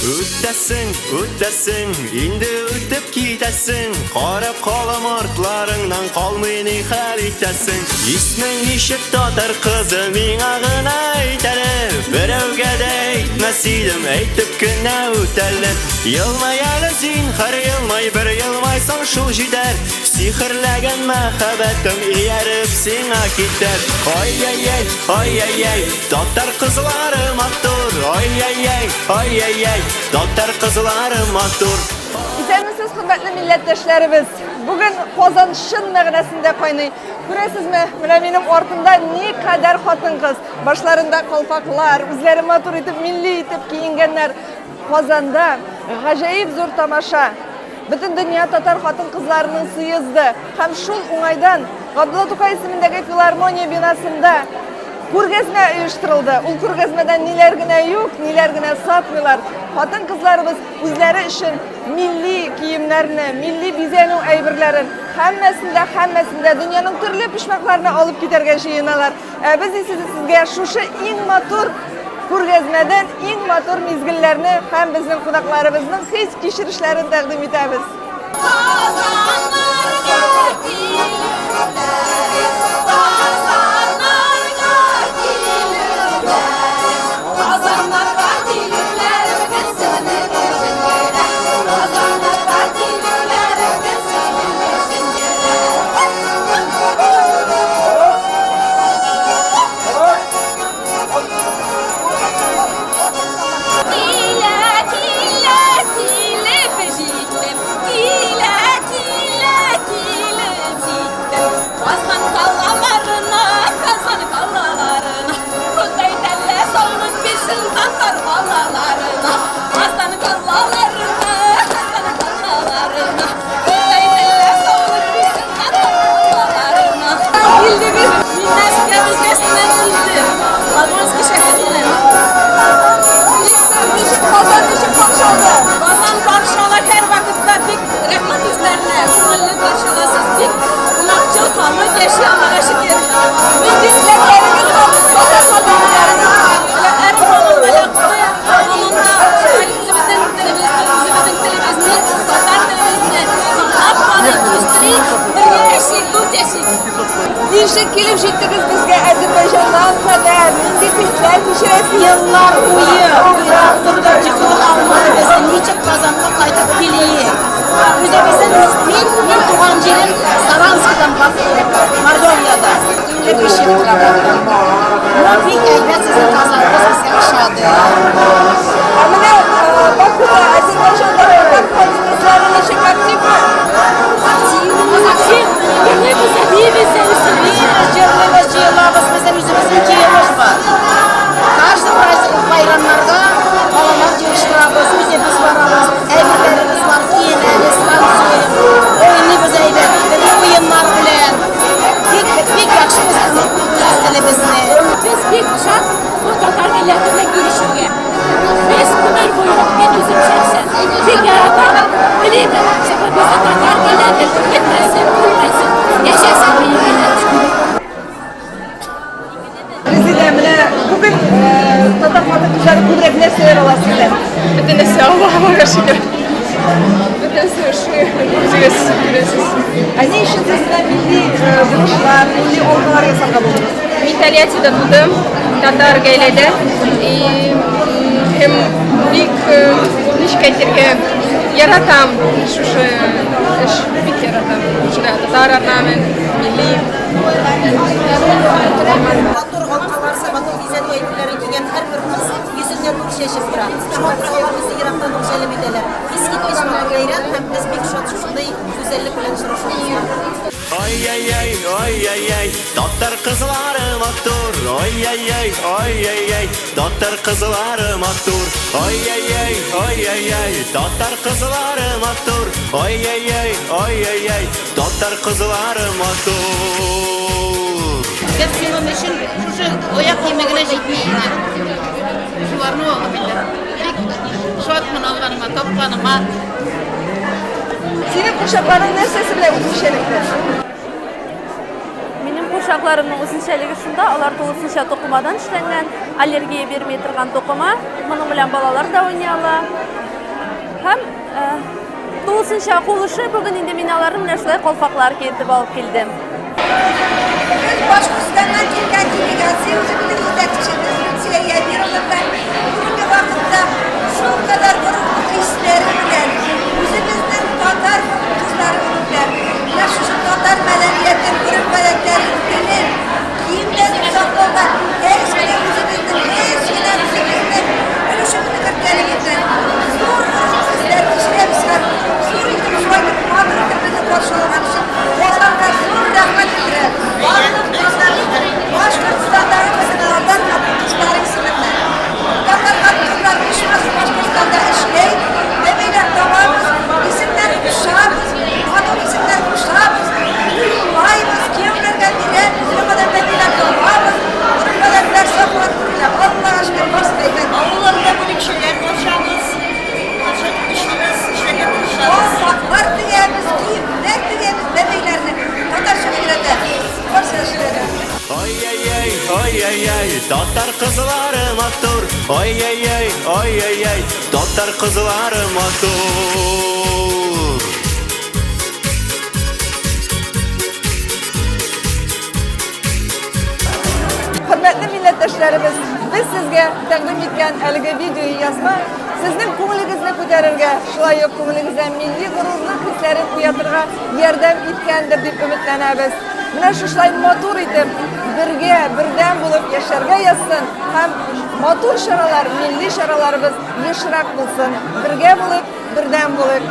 Үттәсең, инде үтеп китәсең. Карап калам артларыңнан калмый ни хәл итәсең. Исмең ничек татар кызы миңа гына әйтәле. Берәүгә дә әйтмәс идем, әйтеп кенә үтәле. Елмай әле зинһар, елмай, бер елмайсаң шул җитәр. Сихерләгән мәхәббәтем ияреп сиңа китәр. Ай-яй-яй, татар кызлары матур. Ай-яй-яй, татар kızları matur. İzlemisiz hürmetli milletleşlerimiz, bugün Kozan şın məğnəsində qaynay. Görəsizmi, benim ortamda ne kadar hatın kız, başlarında kalpaklar, üzeri matur itip, milli itip giyingenler. Kozan'da gajayip zor tamaşa. Bütün dünya Tatar hatın kızlarının sıyızdı. Hem şul uңайдан Abdullah Tokay ismindeki filarmoniya binasında Күргәзмә оештырылды. Ул күргәзмәдән ниләр генә юк, ниләр генә сатмыйлар. Хатын кызларыбыз үзләре өчен милли киемнәрне, милли бизәнү әйберләрен һәммәсендә дөньяның төрле почмакларына алып китәргә җыеналар. Без сезгә шушы иң матур күргәзмәдән иң матур мизгелләрне һәм безнең кунакларыбызның хис кичерешләрен тәкъдим итәбез. Ничек килеп җиттегез безгә Азәрбайҗаннан кадәр? Нинди хисләр кичерәсез? Еллар буе турда җыгылып алмабыз. Ничек Казанга кайтып киләйек? Мен туган җирем Саранскидан Мордовияда. 55 ел работам. Но бик әйбәт сезнең Казанга сезгә ошады. Менә Бакуда Азәрбайҗанда кызлары ничек активмы? Актив. Ne güzel, iyi bir sevgisi. Cırlımız, cırlamız, bizim yüzümüzün cırımız var. Karşı bayramlarda havalar cırıştırabız, yüzümüz varabız, evlerimiz var, giyinemiz, tansiyon, oyunumuz eybet, oyunlar bilen. Bik yakışımız unutmuşuz dilimizni. Biz bir kuşak bu Tatar milletine görüşürge. Biz bunlar boyunca ben özüm şahsen. Bir yaradan bileyim. Çünkü bizi Tatar milletine gitmesin, bulmasın. Yaşasın bir millet. Prezidentine bugün Tatar hatun kızları kudret ne söyler olasınız? Bütün nesi Allah'a şükür. Bütün sürüşü görüyorsunuz. Ne için sizden milli duruşlar, milli olgular yasak oldunuz? İtalya'da buldum. Tatar gailede. Hem büyük nişkayetlerge yaratam. Şu büyük yaratam. Şurada Tatar rağmen milli. Batur halkalarsa Batur güzel oyunları giyen her bir kız yüzünden nur şaşıp durar. Hatıralarımızı Irak'tan güzelim edeler. Biz gitmiş Batur gayret hem biz bir kuşat şunday güzellik bilen şuruşumuz. Ay, tatlar kızları matur. Ay, tatlar kızları matur. Ay, tatlar kızları matur. Ay, tatlar kızları matur. Hepsinin için şu oyak yemeğine gitmeyeyim. Şu var ne oldu billah. Şu atman alganıma, toplanıma. Senin kuşakların nersesiyle uzunçelikler? Benim kuşaklarımın uzunçeligi şunda, alar to'g'risincha to'qimadan ishlangan, allergiya bermay turgan to'qima. Buning bilan bolalar da o'ynayala. Hem doğusunca koluşu bugün indi minaların neşle kolfaklar ketip alıp geldim. Biz Başkürtistan'dan kelgan delegatsiya o'zimizni yetakchimiz Lutsiya Yadirovdan bugungi vaqtda shu qadar guruh hislari bilan o'zimizning tatar qizlari bilan mana shu tatar madaniyati, guruh madaniyati, dini, kiyimlarini saqlovdan hech qanday o'zimizni ulushimizni kiritganligidan zo'r hislar ishlaymiz ham zo'r iltimos qilib qarshi olgan uchun Bozorga zo'r rahmat bildiradi. Boshqirdistondagi qizlardan qizlari ismida. Tatar qizlar ishimiz Boshqirdistonda ishlaydi. Demak, tomamiz ismlarni qo'shamiz, xotin ismlarni qo'shamiz. Uylaymiz, kiyimlarga beramiz, nimadan demak tomamiz. Shundan narsa qilyapmiz. Allohga shukr bo'lsin. Allohga buning kishilar qo'shamiz. İşimiz, işlerine konuşalım. Saklar diyemiz, kiyimler diyemiz, bebeklerini. Tatar şöyle Oy ey ey, oy ey ey, Tatar kızları maktur. Oy ey ey, oy ey ey, Tatar kızları maktur. Hürmetli milletleşlerimiz, biz sizge təqdim etken әлгі videoyu yazma, sizin ko'nglingizni ko'tarırga, şulay yok ko'nglingize milli gururluk hislerin uyatırga yordam etkendir deb ümitlenemiz. Mana şulay motor etip, birden bulup yaşarga yazsın, hem motor şaralar, milli şaralarımız yaşırak bulsun, birge bulup, birden bulup